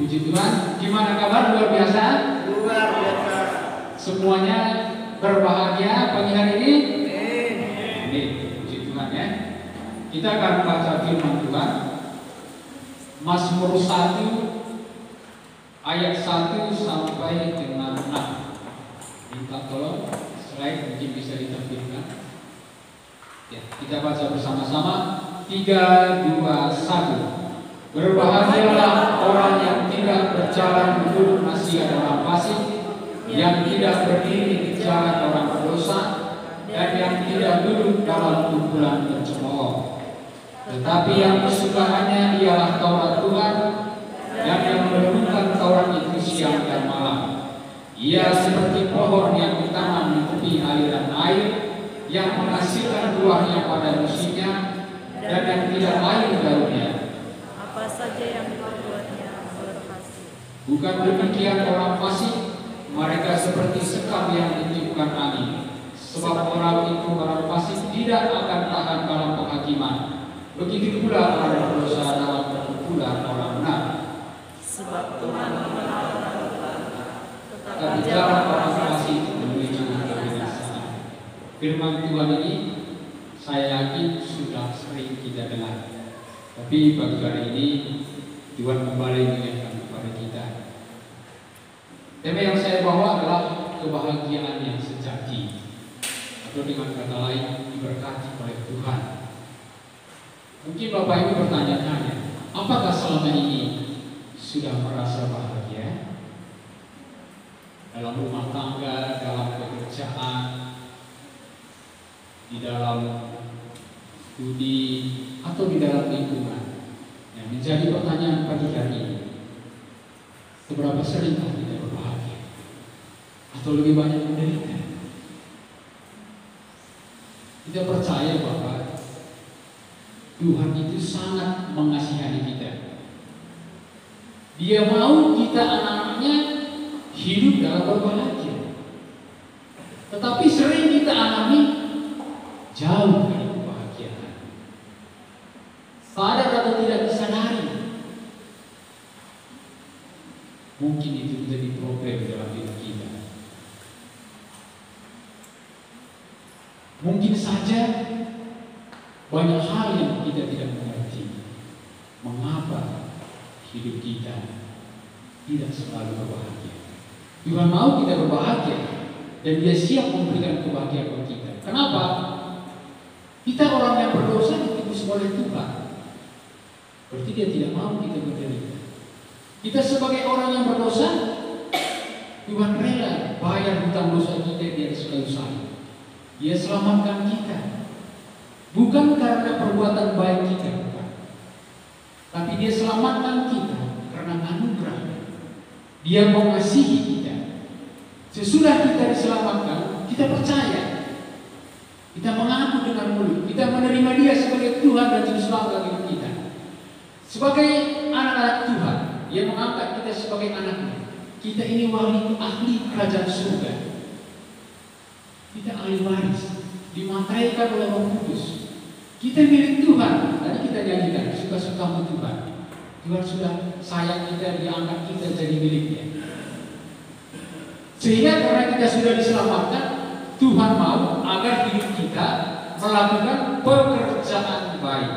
Puji Tuhan. Gimana kabar? Luar biasa? Luar biasa. Semuanya berbahagia pagi hari ini? Amin. Puji Tuhan ya. Kita akan baca firman Tuhan. Mazmur 1 ayat 1 sampai dengan 6. Minta tolong slide mungkin bisa ditampilkan. Ya, kita baca bersama-sama. 3, 2, 1. Berbahagialah orang yang tidak berjalan menurut nasihat orang fasik, yang tidak berdiri di jalan orang berdosa, dan yang tidak duduk dalam kumpulan pencemooh. Tetapi yang kesukaannya ialah Taurat Tuhan, dan yang merenungkan Taurat itu siang dan malam. Ia seperti pohon yang ditanam di tepi aliran air, yang menghasilkan buahnya pada musimnya, dan yang tidak layu daunnya. Apa saja yang diperbuatnya berhasil. Bukan demikian orang fasik, mereka seperti sekam yang ditiupkan angin. Sebab orang fasik tidak akan tahan dalam penghakiman. Begitu pula orang berdosa dalam perkumpulan orang benar. Sebab Tuhan mengenal orang benar, Tetapi jalan orang fasik menuju kebinasaan. Firman Tuhan ini saya yakin sudah sering kita dengar. Tapi pagi hari ini Tuhan kembali mengingatkan kepada kita. Tema yang saya bawa adalah kebahagiaan yang sejati, atau dengan kata lain diberkati oleh Tuhan. Mungkin Bapak Ibu bertanya-tanya, apakah selama ini sudah merasa bahagia dalam rumah tangga, dalam pekerjaan, di dalam studi, atau di dalam lingkungan? Yang menjadi pertanyaan pagi hari ini, seberapa seringkah kita berbahagia atau lebih banyak menderita? Kita percaya bahwa Tuhan itu sangat mengasihani kita. Dia mau kita anak-anaknya hidup dalam berbahagia. Tetapi sering kita alami jauh dari kebahagiaan. Sadar atau tidak disadari, mungkin itu menjadi problem dalam hidup kita. Mungkin saja banyak hal yang kita tidak mengerti. Mengapa hidup kita tidak selalu berbahagia? Tuhan mau kita berbahagia, dan Dia siap memberikan kebahagiaan bagi kita. Kenapa? Kita orang yang berdosa ditebus oleh Tuhan. Berarti Dia tidak mau kita menderita. Kita sebagai orang yang berdosa, Tuhan rela bayar hutang dosa kita di atas kayu salib. Dia selamatkan kita, bukan karena perbuatan baik kita, bukan. Tapi Dia selamatkan kita karena anugerah. Dia mengasihi kita. Sesudah kita diselamatkan, kita percaya, kita mengaku dengan mulut, kita menerima Dia sebagai Tuhan dan Juru Selamat hidup kita. Sebagai anak-anak Tuhan, Dia mengangkat kita sebagai anaknya. Kita ini ahli kerajaan surga. Kita ahli waris, dimataikan oleh Roh Kudus. Kita milik Tuhan. Tadi kita nyanyikan, suka-sukamu Tuhan. Tuhan sudah sayang kita, diangkat kita jadi miliknya. Sehingga karena kita sudah diselamatkan, Tuhan mau agar hidup kita melakukan pekerjaan baik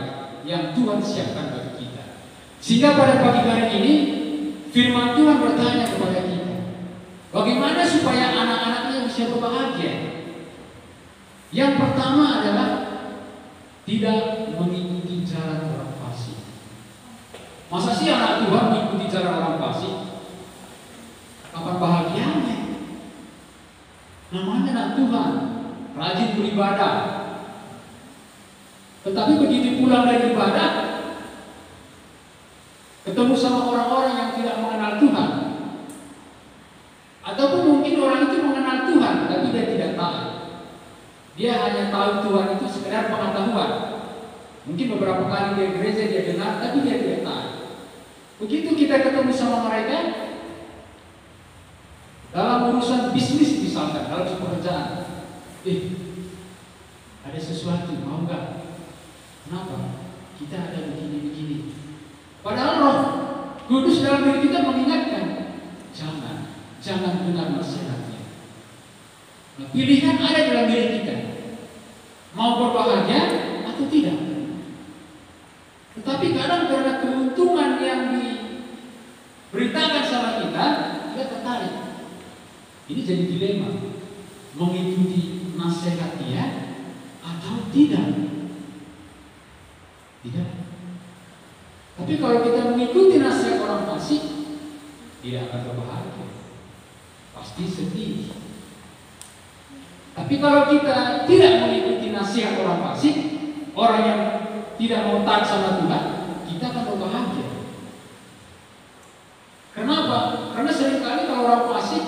yang Tuhan siapkan bagi kita. Sehingga pada pagi hari ini firman Tuhan bertanya kepada kita, bagaimana supaya anak-anaknya bisa berbahagia? Yang pertama adalah tidak mengikuti jalan orang fasik. Masa sih anak Tuhan mengikuti jalan orang fasik? Kapan bahagianya? Namanya anak Tuhan, rajin beribadah. Tetapi begitu pulang dari ibadah, ketemu sama orang-orang yang tidak mengenal Tuhan, ataupun mungkin orang itu mengenal Tuhan, tapi dia tidak tahu. Dia hanya tahu Tuhan itu sekedar pengetahuan. Mungkin beberapa kali dia gereja, dia dengar, tapi dia tidak tahu. Begitu kita ketemu sama mereka dalam urusan bisnis, misalkan dalam pekerjaan, ada sesuatu, mau nggak? Kenapa? Kita ada begini-begini. Padahal Roh Kudus dalam dalam diri kita mengingatkan, jangan dengar nasihatnya. Nah, pilihan ada dalam diri kita, mau berbahagia atau tidak. Tetapi kadang karena keuntungan yang diberitakan sama kita tertarik. Ini jadi dilema, mengikuti nasihat dia atau tidak. Tidak. Tapi kalau kita mengikuti nasihat orang fasik, tidak akan berbahagia, pasti sedih. Tapi kalau kita tidak mengikuti nasihat orang fasik, orang yang tidak mau taat sama Tuhan, kita akan berbahagia. Kenapa? Karena seringkali kalau orang fasik,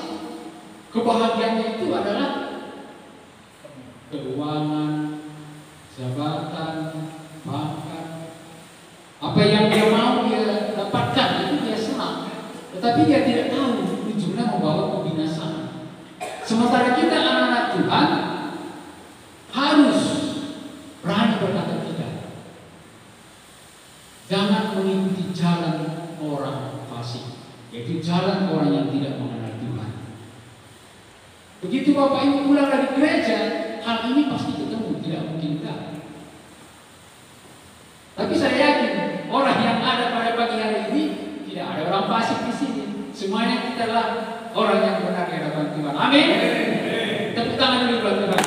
kebahagiaannya itu adalah keuangan, jabatan, pangkat. Apa yang dia mau dia dapatkan itu dia senang, tetapi dia tidak tahu ujungnya membawa kebinasaan. Sementara kita anak-anak Tuhan harus berani berkata tidak. Jangan mengikuti jalan orang fasik, yaitu jalan orang yang tidak mengenal Tuhan. Begitu Bapak Ibu pulang dari gereja, hal ini pasti ketemu, tidak mungkin tidak. Tapi saya yakin orang yang ada pada pagi hari ini tidak ada orang fasik di sini. Semuanya kita adalah orang yang benar di hadapan Tuhan. Amin. Tepuk tangan dulu buat Tuhan.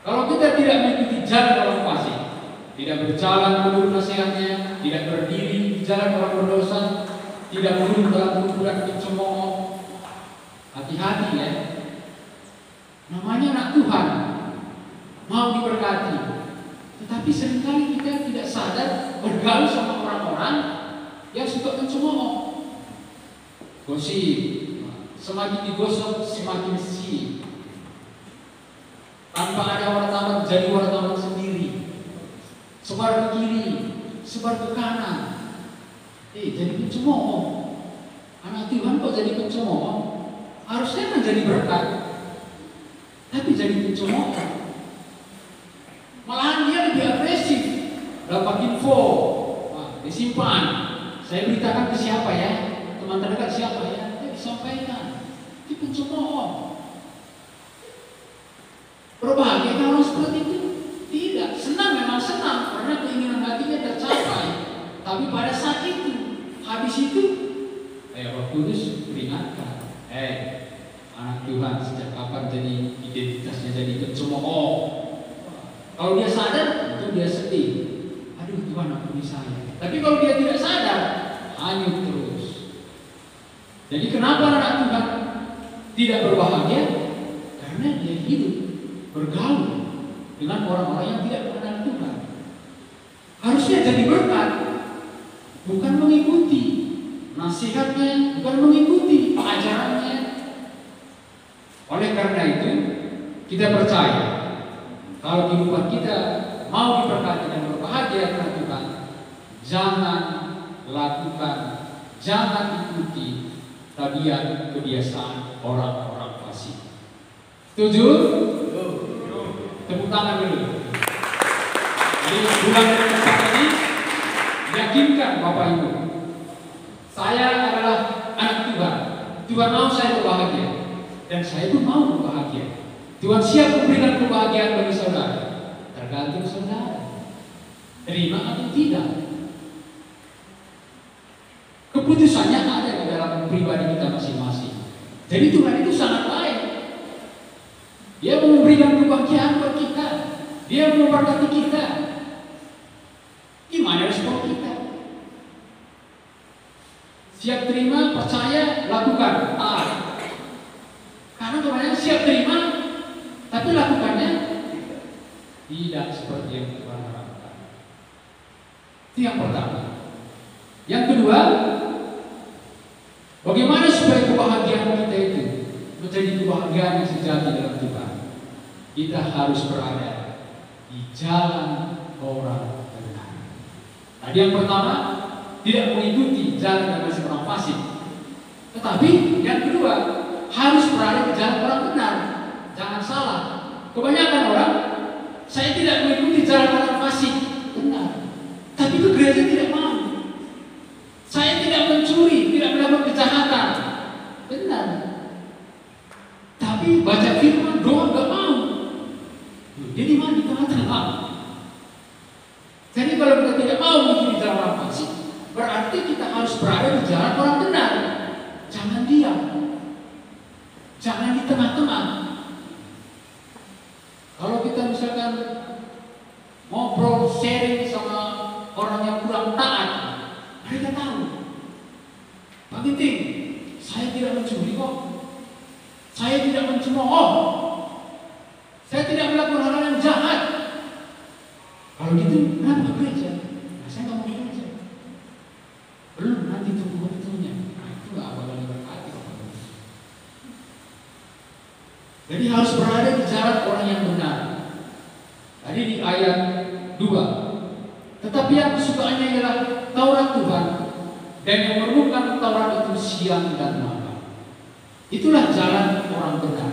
Kalau kita tidak mengikuti jalan orang fasik, tidak berjalan menurut nasihatnya, tidak berdiri di jalan orang berdosa, tidak duduk dalam kumpulan pencemooh, hati-hati ya. Namanya anak Tuhan, mau diberkati, tetapi seringkali kita tidak sadar bergaul sama orang-orang yang suka mencemooh. Gosip, semakin digosok semakin sih. Tanpa ada wartawan jadi wartawan sendiri. Sebar ke kiri, sebar ke kanan. Jadi pencemooh. Anak Tuhan kok jadi pencemooh? Harusnya menjadi berkat, tapi jadi pencemooh. Malahan dia lebih agresif, dapat info, disimpan. Saya beritakan ke siapa ya, teman terdekat siapa ya, dia disampaikan. Itu pencemooh. Berbahagia kalau orang seperti itu? Tidak. Senang memang senang karena keinginan hatinya tercapai. Tapi pada saat itu, habis itu, Roh Kudus peringatkan, anak Tuhan sejak kapan jadi identitasnya jadi pencemooh? Kalau dia sadar, itu dia sedih. Aduh Tuhan, ampuni saya. Tapi kalau dia tidak sadar, hanyut terus. Jadi kenapa anak Tuhan tidak berbahagia? Karena dia hidup bergaul dengan orang-orang yang tidak mengenal Tuhan. Harusnya jadi berkat, bukan mengikuti nasihatnya, bukan mengikuti ajarannya. Oleh karena itu, kita percaya kalau kehidupan kita mau diberkati dan berbahagia karena Tuhan, jangan lakukan, jangan ikuti tabiat kebiasaan orang-orang fasik. Setuju? Tepuk tangan dulu. Jadi bulan depan ini yakinkan Bapak Ibu, saya adalah anak Tuhan. Tuhan mau saya berbahagia, dan saya pun mau berbahagia. Tuhan siap memberikan kebahagiaan bagi saudara. Tergantung saudara terima atau tidak. Keputusannya ada di dalam pribadi kita masing-masing. Jadi Tuhan itu sangat baik. Dia mau memberikan kebahagiaan buat kita. Dia mau memberkati kita. Gimana respon kita? Siap terima, percaya, lakukan. Karena kebanyakan siap terima, tapi lakukannya tidak seperti yang Tuhan harapkan. Itu yang pertama. Yang kedua, bagaimana supaya kebahagiaan kita itu menjadi kebahagiaan yang sejati dalam Tuhan? Kita harus berada di jalan orang benar. Tadi yang pertama, tidak mengikuti jalan dari orang fasik. Tetapi yang kedua, harus berada di jalan orang benar. Jangan salah. Kebanyakan orang, saya tidak mengikuti jalan orang fasik. Benar. Tapi harus berada di jalan orang benar. Jangan diam. Jangan di tengah-tengah. Kalau kita misalkan ngobrol, sharing sama orang yang kurang taat, mereka tahu. Pak Ginting, saya tidak mencuri kok. Saya tidak mencemooh. Saya tidak melakukan hal yang jahat. Kalau gitu, kenapa gereja? Nah, saya nggak mau gereja. Belum, nanti tunggu waktunya. Nah, itu nggak bakalan diberkati. Jadi harus berada di jalan orang yang benar. Tadi di ayat 2. Tetapi yang kesukaannya ialah Taurat Tuhan, dan yang merenungkan Taurat itu siang dan malam. Itulah jalan orang benar.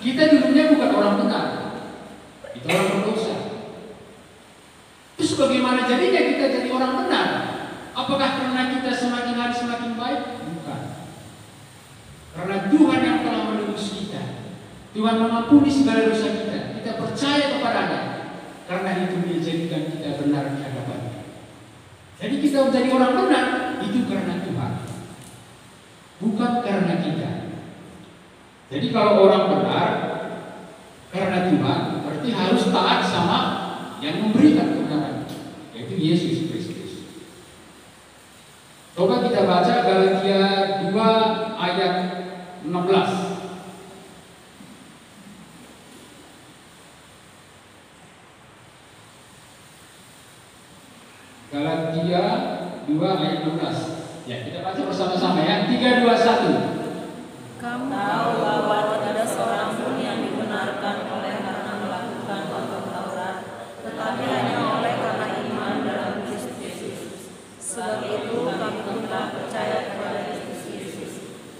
Kita dulunya bukan orang benar. Kita orang berdosa. Terus bagaimana jadinya kita jadi orang benar? Apakah karena kita semakin hari semakin baik? Bukan. Karena Tuhan yang telah menebus kita. Tuhan mengampuni segala dosa kita. Kita percaya kepadanya. Karena itu dia jadikan kita benar di hadapannya. Jadi kita menjadi orang benar itu karena Tuhan, bukan karena kita. Jadi kalau orang benar karena Tuhan, berarti harus taat sama yang memberikan kebenaran, yaitu Yesus Kristus. Coba kita baca Galatia 2 ayat 16. Galatia 2 ayat 16. Ya, kita baca bersama-sama ya. 3, 2, 1. Kamu tahu bahwa tidak seorang pun yang dibenarkan oleh karena melakukan hukum Taurat, tetapi hanya oleh karena iman dalam Kristus Yesus. Sebab itu kami pun telah percaya kepada Kristus Yesus,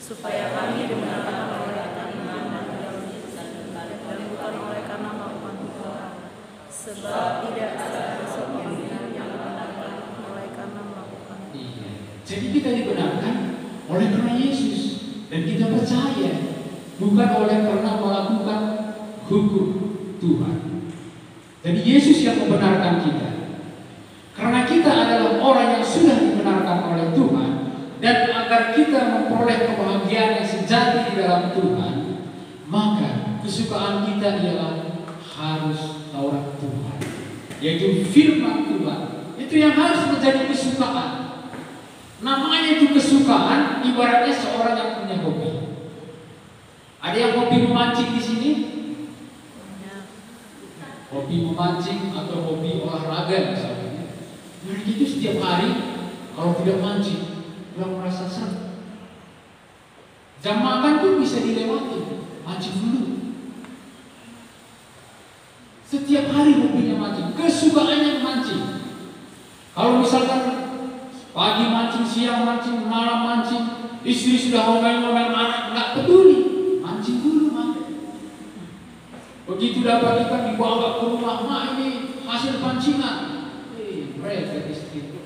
supaya kami dibenarkan oleh karena iman dan bukan oleh karena melakukan hukum Taurat. Sebab tidak ada seorang yang dibenarkan oleh karena melakukan. Jadi kita dibenarkan oleh karena Yesus. Dan kita percaya bukan oleh karena melakukan hukum Tuhan. Jadi Yesus yang membenarkan kita. Karena kita adalah orang yang sudah dibenarkan oleh Tuhan, dan agar kita memperoleh kebahagiaan yang sejati di dalam Tuhan, maka kesukaan kita ialah harus Taurat Tuhan, yaitu firman Tuhan. Itu yang harus menjadi kesukaan. Namanya itu kesukaan, ibaratnya seorang yang punya hobi. Ada yang hobi memancing di sini? Hobi memancing atau hobi olahraga misalnya. Mereka itu setiap hari kalau tidak mancing, bilang merasa seret. Jam makan pun bisa dilewati, mancing dulu. Setiap hari hobinya mancing, kesukaannya mancing. Kalau misalkan pagi mancing, siang mancing, malam mancing, istri sudah ngomel-ngomel anak, nggak peduli, mancing dulu makan. Begitu dapat ikan dibawa ke rumah, mak ini hasil pancingan. Mereka istri.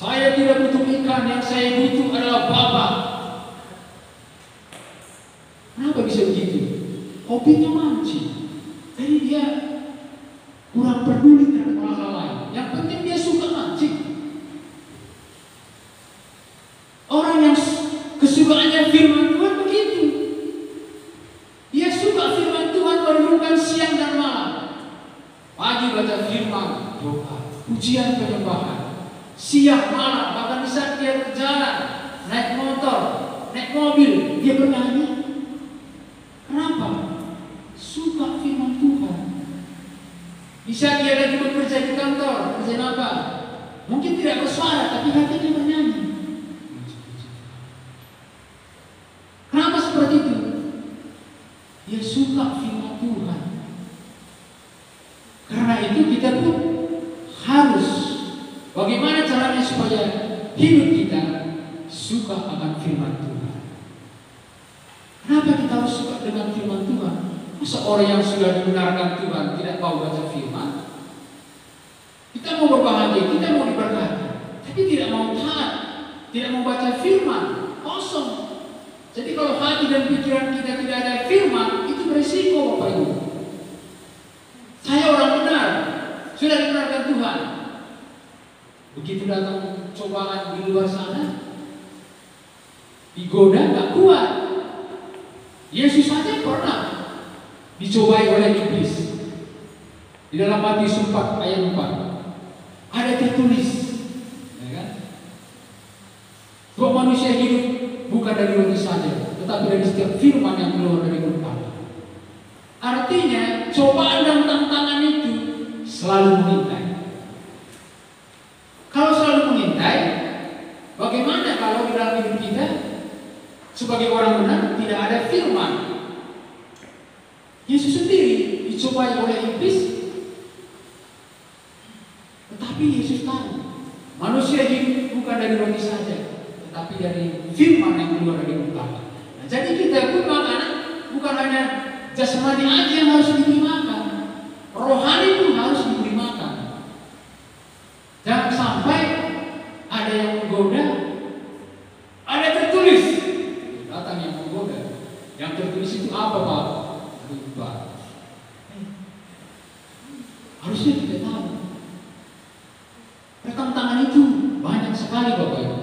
Saya tidak butuh ikan, yang saya butuh adalah bapak. Kenapa bisa begitu? Hobinya mancing. Jadi dia kurang peduli terhadap hal lain. Yang penting dia suka mancing. Orang yang kesukaannya firman Tuhan begitu. Dia suka firman Tuhan, merenungkan siang dan malam. Pagi baca firman, doa, pujian penyembahan. Siang malam, bahkan di saat dia berjalan, naik motor, naik mobil, dia bernyanyi. Kenapa? Suka firman Tuhan. Di saat dia lagi bekerja di kantor, kerja apa? Mungkin tidak bersuara, tapi hatinya bernyanyi. Kenapa seperti itu? Dia suka firman Tuhan. Karena itu kita pun harus, bagaimana caranya supaya hidup kita suka akan firman Tuhan. Kenapa kita harus suka dengan firman Tuhan? Masa orang yang sudah dibenarkan Tuhan tidak mau baca firman? Kita mau berbahagia, kita mau diberkati, tapi tidak mau taat, tidak mau baca firman, kosong. Jadi kalau hati dan pikiran kita tidak ada firman, itu berisiko Bapak Ibu. Saya orang benar, sudah dibenarkan Tuhan. Begitu datang cobaan di luar sana, digoda nggak kuat. Yesus saja pernah dicobai oleh iblis. Di dalam Matius 4 ayat 4 ada tertulis, ya kan? Bahwa manusia hidup bukan dari roti saja, tetapi dari setiap firman yang keluar dari mulut Allah. Artinya cobaan dan tantangan itu selalu mengintai. Kalau selalu mengintai, bagaimana kalau di dalam hidup kita sebagai orang benar tidak ada firman? Yesus sendiri dicobai oleh iblis, tetapi Yesus tahu manusia hidup bukan dari roti saja, tetapi dari firman yang keluar dari mulut Allah. Nah, jadi kita pun makanan bukan hanya jasmani aja yang harus diberi makan, rohani pun harus diberi makan. Jangan sampai ada yang menggoda, ada tertulis, datang yang menggoda. Yang tertulis itu apa, Pak? Lupa. Harusnya kita tahu. Tantangan itu banyak sekali, Bapak Ibu.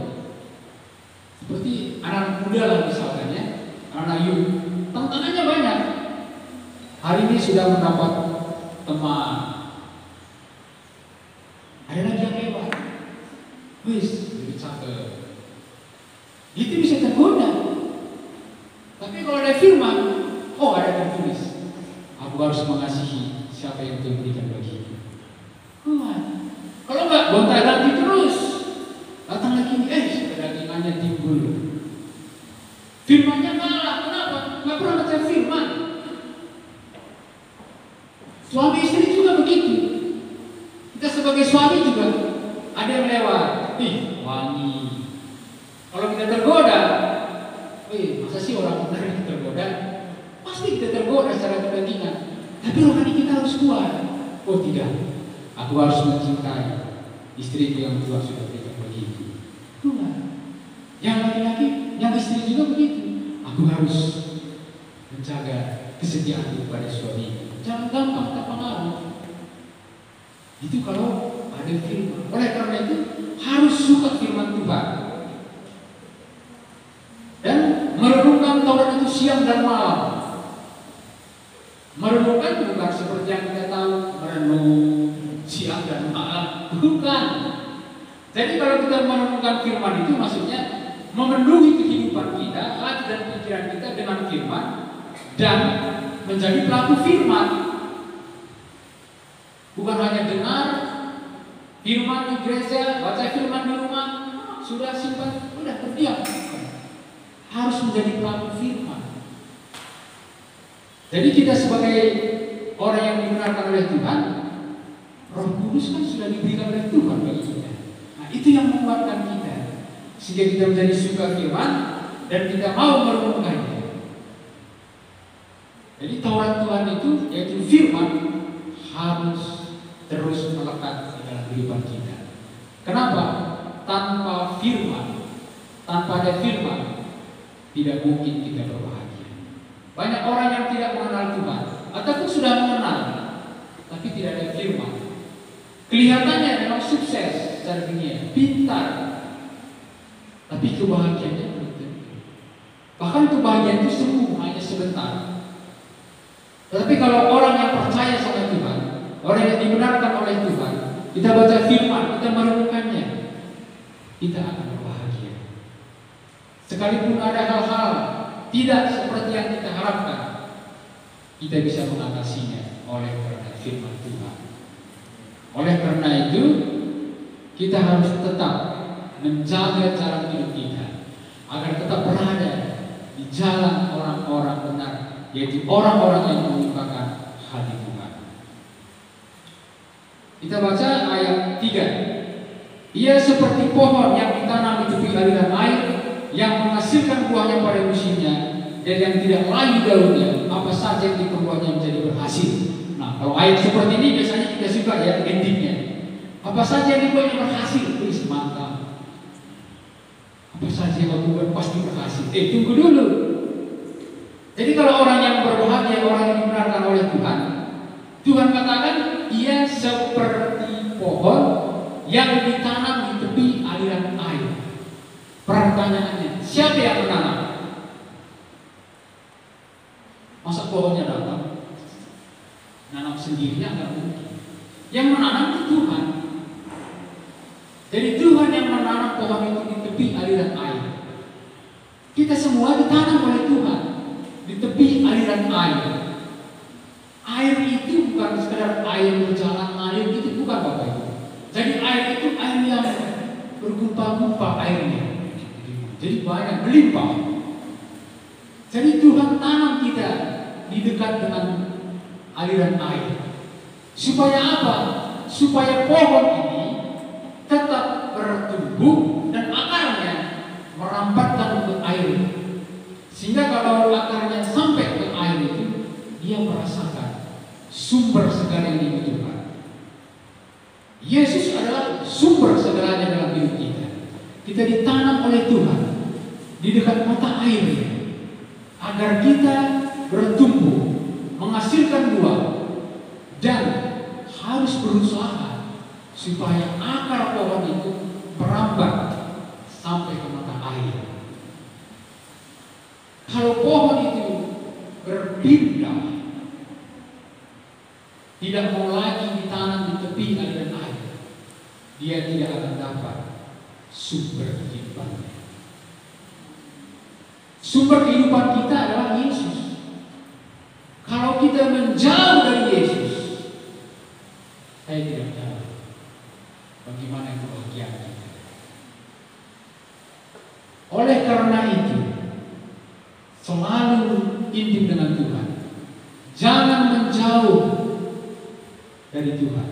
Seperti anak muda lah misalkan ya, anak youth, tantangannya banyak. Hari ini sudah mendapat teman, ada lagi yang hebat, wis lebih cakep, itu bisa tergoda. Tapi kalau ada firman, oh ada tertulis, aku harus mengasihi siapa yang Tuhan berikan bagiku. Kalau enggak, gonta ganti terus, datang lagi, dagingannya timbul. Firmannya kalah, kenapa? Nggak pernah baca firman. Suami istri juga begitu. Kita sebagai suami juga ada yang lewat, wangi. Kalau kita tergoda, masa sih orang benar yang tergoda? Pasti kita tergoda secara kedagingan. Tapi rohani kita harus kuat. Oh tidak, aku harus mencintai istriku yang Tuhan sudah berikan bagiku. Tuhan. Yang laki-laki, yang istri juga begitu. Aku harus menjaga kesetiaanku pada suamiku. Jangan gampang terpengaruh. Itu kalau ada firman. Oleh karena itu harus suka firman Tuhan dan merenungkan Taurat itu siang dan malam. Merenungkan bukan seperti yang kita tahu merenung siang dan malam, bukan. Jadi kalau kita merenungkan firman itu maksudnya memenuhi kehidupan kita, hati dan pikiran kita dengan firman dan menjadi pelaku firman. Bukan hanya dengar firman di gereja, baca firman di rumah, sudah simpan, udah terdiam. Harus menjadi pelaku firman. Jadi kita sebagai orang yang dibenarkan oleh Tuhan, Roh Kudus kan sudah diberikan oleh Tuhan bagi kita. Nah, itu yang menguatkan kita sehingga kita menjadi suka firman dan kita mau merenungkannya. Jadi Taurat Tuhan itu yaitu firman harus terus melekat di dalam kehidupan kita. Kenapa? Tanpa firman, tanpa ada firman, tidak mungkin kita berbahagia. Banyak orang yang tidak mengenal Tuhan ataupun sudah mengenal, tapi tidak ada firman. Kelihatannya memang sukses secara dunia, pintar, tapi kebahagiaannya belum tentu. Bahkan kebahagiaan itu semu hanya sebentar. Tetapi kalau orang yang percaya sama Tuhan, orang yang dibenarkan oleh Tuhan, kita baca firman, kita merenungkannya, kita akan berbahagia. Sekalipun ada hal-hal tidak seperti yang kita harapkan, kita bisa mengatasinya oleh karena firman Tuhan. Oleh karena itu, kita harus tetap menjaga cara hidup kita agar tetap berada di jalan orang-orang benar, yaitu orang-orang yang menyukakan hati Tuhan. Kita baca ayat 3. Ia seperti pohon yang ditanam di tepi aliran air, yang menghasilkan buahnya pada musimnya, dan yang tidak layu daunnya, apa saja yang diperbuatnya menjadi berhasil. Nah, kalau ayat seperti ini biasanya kita suka ya endingnya. Apa saja yang dibuatnya berhasil, please mantap. Apa saja yang dibuat pasti berhasil. Tunggu dulu. Jadi kalau orang yang berbahagia, orang yang dibenarkan oleh Tuhan, Tuhan katakan ia seperti pohon yang ditanam di tepi aliran sendirinya nggak mungkin. Yang menanam itu Tuhan. Jadi Tuhan yang menanam pohon itu di tepi aliran air. Kita semua ditanam oleh Tuhan di tepi aliran air. Air itu bukan sekedar air berjalan mengalir, itu bukan Bapak Ibu. Jadi air itu air yang bergumpal-gumpal airnya. Jadi banyak, melimpah. Jadi Tuhan tanam kita di dekat dengan aliran air. Supaya apa? Supaya pohon ini tetap bertumbuh dan akarnya merampatkan ke air. Sehingga kalau akarnya sampai ke air itu, dia merasakan sumber segala yang dibutuhkan. Yesus adalah sumber segalanya dalam hidup kita. Kita ditanam oleh Tuhan di dekat mata airnya, agar kita bertumbuh, menghasilkan buah, dan harus berusaha supaya akar pohon itu merambat sampai ke mata air. Kalau pohon itu berpindah, tidak mau lagi ditanam di tepi aliran air, dia tidak akan dapat sumber kehidupannya. Sumber kehidupan kita adalah Yesus. Kalau kita menjauh dari Yesus, saya tidak tahu bagaimana kebahagiaan kita. Oleh karena itu, selalu intim dengan Tuhan. Jangan menjauh dari Tuhan.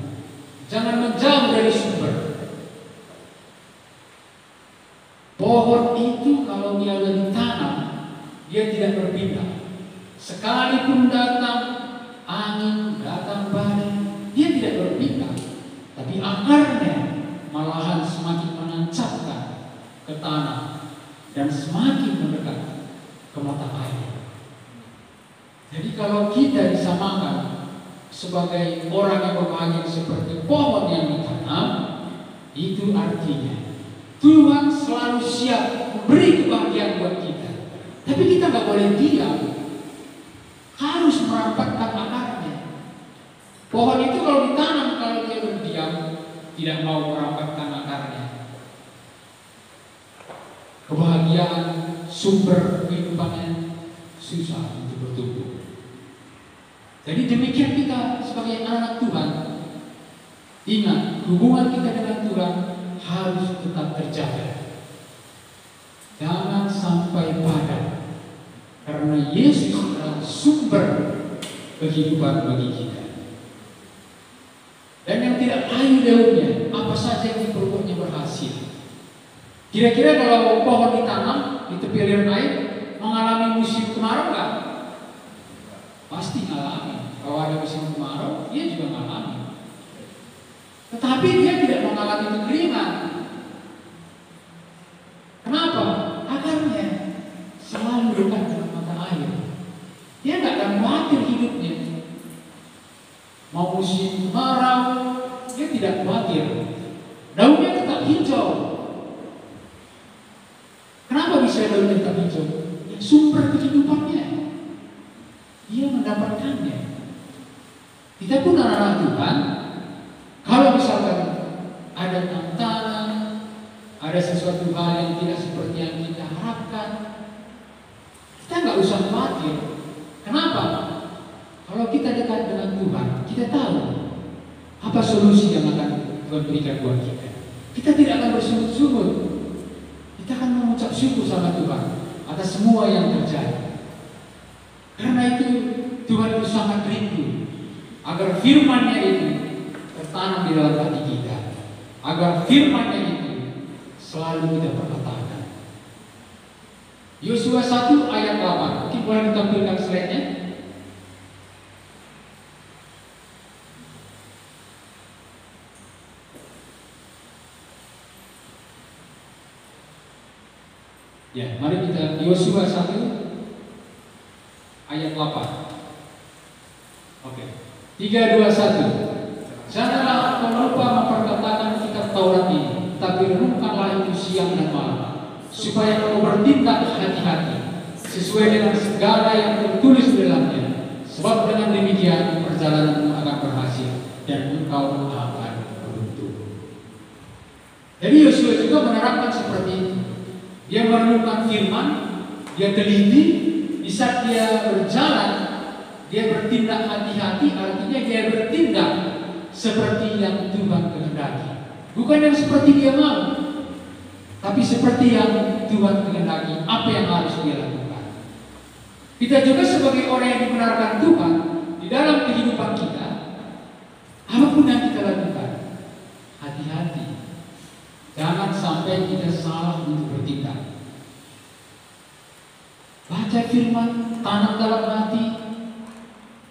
Jangan menjauh dari sumber. Pohon itu kalau dia sudah ditanam, dia tidak berpindah. Sekalipun datang angin, datang badai, dia tidak berpindah. Tapi akarnya malahan semakin menancapkan ke tanah dan semakin mendekat ke mata air. Jadi kalau kita disamakan sebagai orang yang berbahagia seperti pohon yang ditanam, itu artinya Tuhan selalu siap memberi kebahagiaan buat kita. Tapi kita nggak boleh diam, harus merampatkan akarnya. Pohon itu kalau ditanam, kalau dia berdiam, tidak mau merampatkan akarnya, kebahagiaan sumber kehidupannya susah untuk bertumbuh. Jadi demikian kita sebagai anak Tuhan, ingat hubungan kita dengan Tuhan harus tetap terjaga. Jangan sampai padam, karena Yesus adalah sumber kehidupan bagi kita. Dan yang tidak layu daunnya, apa saja yang diperbuatnya berhasil. Kira-kira kalau pohon ditanam di tepi aliran air, mengalami musim kemarau nggak? Pasti mengalami. Kalau ada musim kemarau, dia juga mengalami. Tetapi dia tidak mengalami kekeringan. Kenapa? Akarnya selalu dekat dengan mata air. Dia nggak akan khawatir hidupnya. Mau musim kemarau, dia tidak khawatir. Daunnya tetap hijau. Kenapa bisa daunnya tetap hijau? Ya, sumber kehidupannya. Dia mendapatkannya. Kita pun anak-anak Tuhan, kalau misalkan ada tantangan, ada sesuatu hal yang tidak seperti yang kita harapkan, kita nggak usah khawatir. Kenapa? Kalau kita dekat dengan Tuhan, kita tahu apa solusi yang akan Tuhan berikan buat kita. Kita tidak akan bersungut-sungut. Kita akan mengucap syukur sama Tuhan atas semua yang terjadi. Karena itu Tuhan itu sangat rindu agar firman-Nya itu tertanam di dalam hati kita, agar firman-Nya itu selalu kita perkatakan. Yosua 1 ayat 8. Mungkin boleh ditampilkan slide-nya. Ya, mari kita Yosua 1 ayat 8. Oke. 3, 2, 1. Janganlah engkau lupa memperkatakan kitab Taurat ini, tapi renungkanlah itu siang dan malam, supaya engkau bertindak hati-hati sesuai dengan segala yang tertulis di dalamnya, Sebab dengan demikian perjalananmu akan berhasil dan engkau akan beruntung. Jadi Yosua juga menerapkan seperti itu. Dia merenungkan firman, dia teliti, di saat dia berjalan, dia bertindak hati-hati, artinya dia bertindak seperti yang Tuhan kehendaki. Bukan yang seperti dia mau, tapi seperti yang Tuhan kehendaki, apa yang harus dia lakukan. Kita juga sebagai orang yang dibenarkan Tuhan di dalam kehidupan kita, apapun yang kita lakukan, hati-hati. Jangan sampai kita salah untuk bertindak. Baca firman, tanam dalam hati,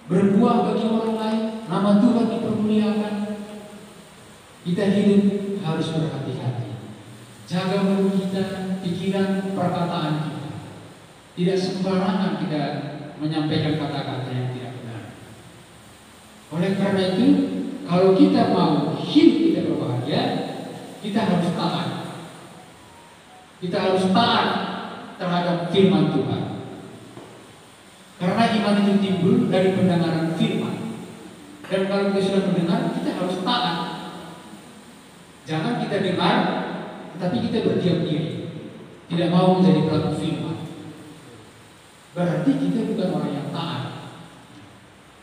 berbuah bagi orang lain, nama Tuhan dipermuliakan. Kita hidup harus berhati-hati. Jaga mulut kita, pikiran, perkataan kita. Tidak sembarangan kita menyampaikan kata-kata yang tidak benar. Oleh karena itu, kalau kita mau hidup kita berbahagia, kita harus taat. Kita harus taat terhadap firman Tuhan. Karena iman itu timbul dari pendengaran firman. Dan kalau kita sudah mendengar, kita harus taat. Jangan kita dengar, tetapi kita berdiam diri, tidak mau menjadi pelaku firman. Berarti kita bukan orang yang taat.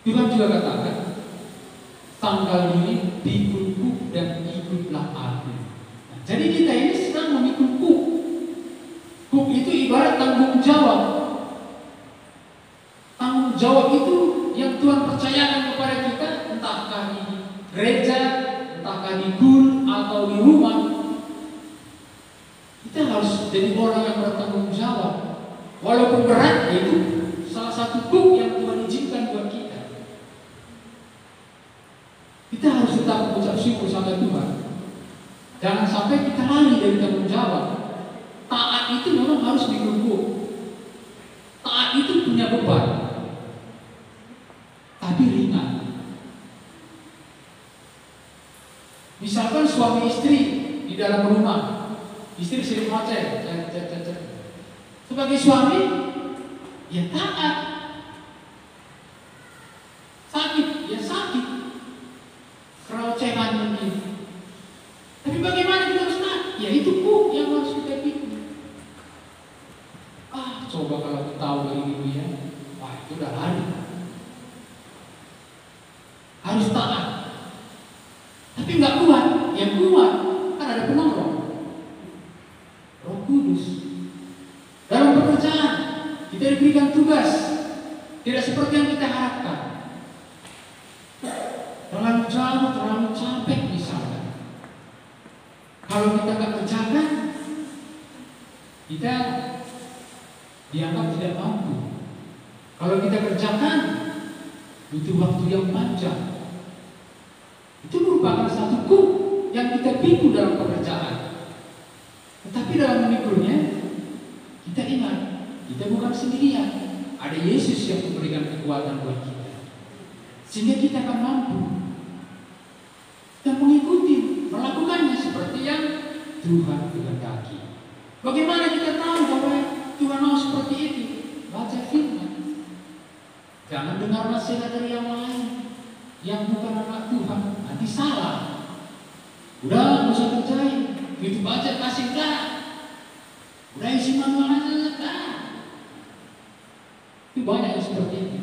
Tuhan juga katakan, tanggal ini pikulku dan ikutlah aku. Jadi kita ini sedang memikul kuk. Kuk itu ibarat tanggung jawab. Tanggung jawab itu yang Tuhan percayakan kepada kita, entahkah di gereja, entahkah di gun atau di rumah. Kita harus jadi orang yang bertanggung jawab. Walaupun berat, itu salah satu kuk yang Tuhan izinkan buat kita. Kita harus tetap mengucap syukur sama Tuhan. Jangan sampai kita lari dari tanggung jawab. Taat itu memang harus dikukuk. Taat itu punya beban, tapi ringan. Misalkan suami istri di dalam rumah, istri sering ngoceh, sebagai suami, ya taat. Sakit, ya sakit. Kerocehan ini. Tapi bagaimana kita harus taat? Ya itu kuk yang harus kita pikir. Coba kalau kita tahu dari dulu ya, wah itu udah lari. Harus taat. Tapi nggak kuat, yang kuat kan ada penolong, Roh Kudus. Dalam pekerjaan kita diberikan tugas, tidak seperti yang kita harapkan. Terlalu jauh, terlalu capek misalnya. Kalau kita nggak kerjakan, kita dianggap tidak mampu. Kalau kita kerjakan, butuh waktu yang panjang. Itu merupakan satu kuk yang kita pikul dalam pekerjaan. Tetapi dalam memikulnya, kita ingat, kita bukan sendirian. Ada Yesus yang memberikan kekuatan buat kita, sehingga kita akan mampu dan mengikuti, melakukannya seperti yang Tuhan kehendaki. Bagaimana kita tahu bahwa Tuhan mau seperti itu? Baca firman. Jangan dengar nasihat dari yang lain yang bukan anak Tuhan, nanti salah. Udah, nggak usah kerjain. Itu baca kasih dah. Udah isi manual aja dah. Itu banyak yang seperti itu.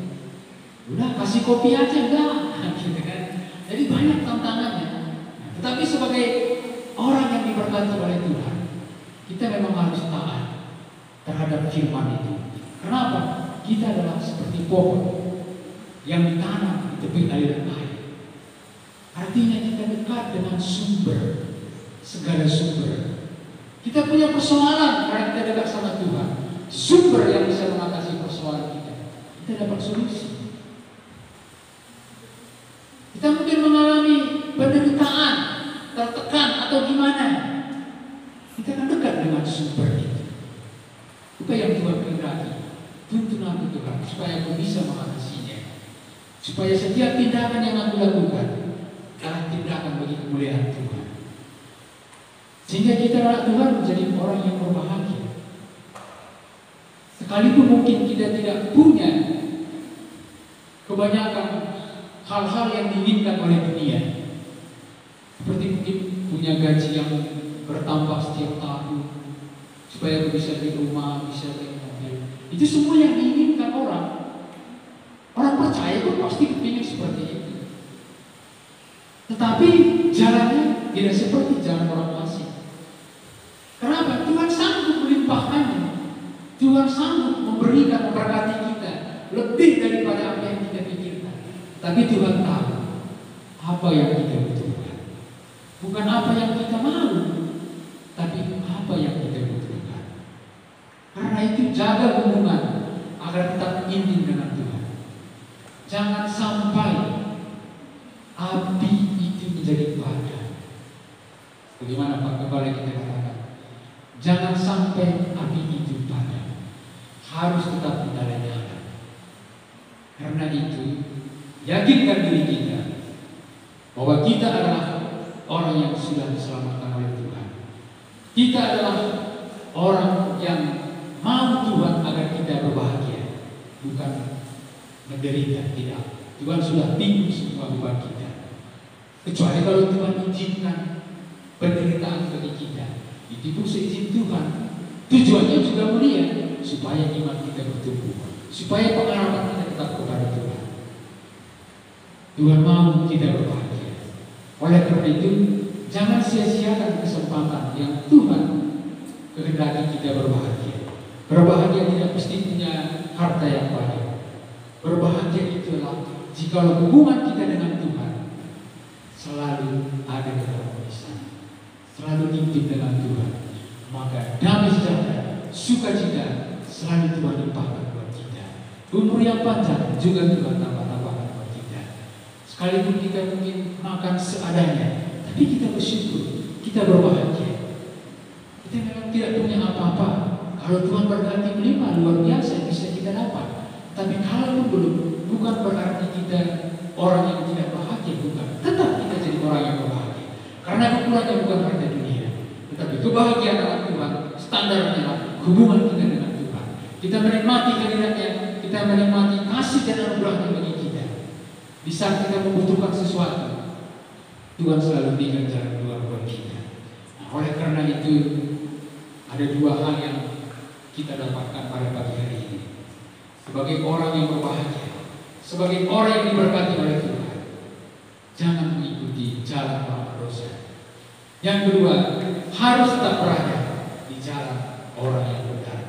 Udah kasih kopi aja dah. Gitu kan. Jadi banyak tantangannya. Tetapi sebagai orang yang diberkati oleh Tuhan, kita memang harus taat terhadap firman itu. Kenapa? Kita adalah seperti pohon yang ditanam di tepi aliran air. Artinya kita dekat dengan sumber, segala sumber. Kita punya persoalan karena kita dekat sama Tuhan. Sumber yang bisa mengatasi persoalan kita, kita dapat solusi. Kita mungkin mengalami penderitaan, tertekan atau gimana, kita akan dekat dengan sumber itu. Apa yang Tuhan kehendaki, tuntun aku Tuhan, supaya aku bisa mengatasinya, supaya setiap tindakan yang aku lakukan adalah tindakan bagi kemuliaan Tuhan, sehingga kita anak Tuhan menjadi orang yang berbahagia. Sekalipun mungkin kita tidak punya kebanyakan hal-hal yang diinginkan oleh dunia, seperti mungkin punya gaji yang bertambah setiap tahun, supaya bisa beli rumah, bisa beli mobil. Itu semua yang diinginkan orang. Orang percaya pun pasti kepingin seperti itu. Tetapi jalannya tidak seperti jalan orang fasik. Kenapa? Tuhan sanggup melimpahkannya. Tuhan sanggup memberikan, memberkati kita lebih daripada apa yang kita pikirkan. Tapi Tuhan tahu apa yang kita butuhkan. Bukan apa yang kita mau, tapi apa yang kita butuhkan. Karena itu jaga hubungan agar tetap intim dengan Tuhan. Jangan sampai api itu menjadi padam. Bagaimana Pak Kepala kita katakan? Jangan sampai api itu padam. Harus tetap menyala-nyala. Karena itu, yakinkan diri kita bahwa kita adalah orang yang sudah diselamatkan oleh Tuhan. Kita adalah orang yang mau Tuhan agar kita berbahagia, bukan menderita. Tidak. Tuhan sudah tanggung semua beban kita. Kecuali kalau Tuhan izinkan penderitaan bagi kita, itu pun seizin Tuhan. Tujuannya juga mulia, supaya iman kita bertumbuh, supaya pengharapan kita tetap kepada Tuhan. Tuhan mau kita berbahagia. Oleh karena itu, jangan sia-siakan kesempatan yang Tuhan kehendaki kita berbahagia. Berbahagia tidak mesti punya harta yang banyak. Berbahagia itu adalah jika hubungan kita dengan Tuhan selalu ada keharmonisan, selalu intim dengan Tuhan, maka damai sejahtera, sukacita selalu Tuhan limpahkan buat kita. Umur yang panjang juga Tuhan tambah-tambahkan buat kita. Sekalipun kita mungkin makan seadanya, tapi kita bersyukur, kita berbahagia. Kita memang tidak punya apa-apa. Kalau Tuhan berkati melimpah luar biasa bisa kita dapat. Tapi kalau belum, bukan berarti kita orang yang tidak bahagia, bukan. Tetap kita jadi orang yang berbahagia. Karena kekurangan bukan harta dunia, tetapi kebahagiaan adalah Tuhan. Standarnya adalah hubungan kita dengan Tuhan. Kita menikmati kehadirannya, kita menikmati kasih dan anugerahnya bagi kita. Di saat kita membutuhkan sesuatu, Tuhan selalu berikan jalan keluar buat kita. Nah, oleh karena itu, ada dua hal yang kita dapatkan pada pagi hari ini. Sebagai orang yang berbahagia, sebagai orang yang diberkati oleh Tuhan, jangan mengikuti jalan orang dosa. Yang kedua, harus tetap berada di jalan orang yang benar,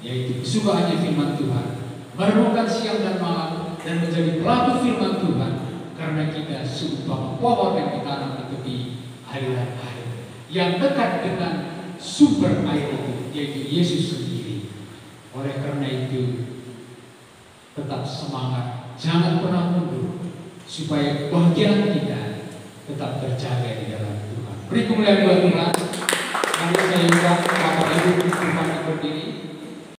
yaitu kesukaannya firman Tuhan, merenungkan siang dan malam, dan menjadi pelaku firman Tuhan. Karena kita seumpama pohon yang ditanam di tepi aliran air yang dekat dengan sumber air itu, yaitu Yesus sendiri. Oleh karena itu, tetap semangat, jangan pernah mundur, supaya kebahagiaan kita tetap terjaga di dalam Tuhan. Beri kemuliaan buat Tuhan. Mari saya undang Bapak Ibu Tuhan berdiri.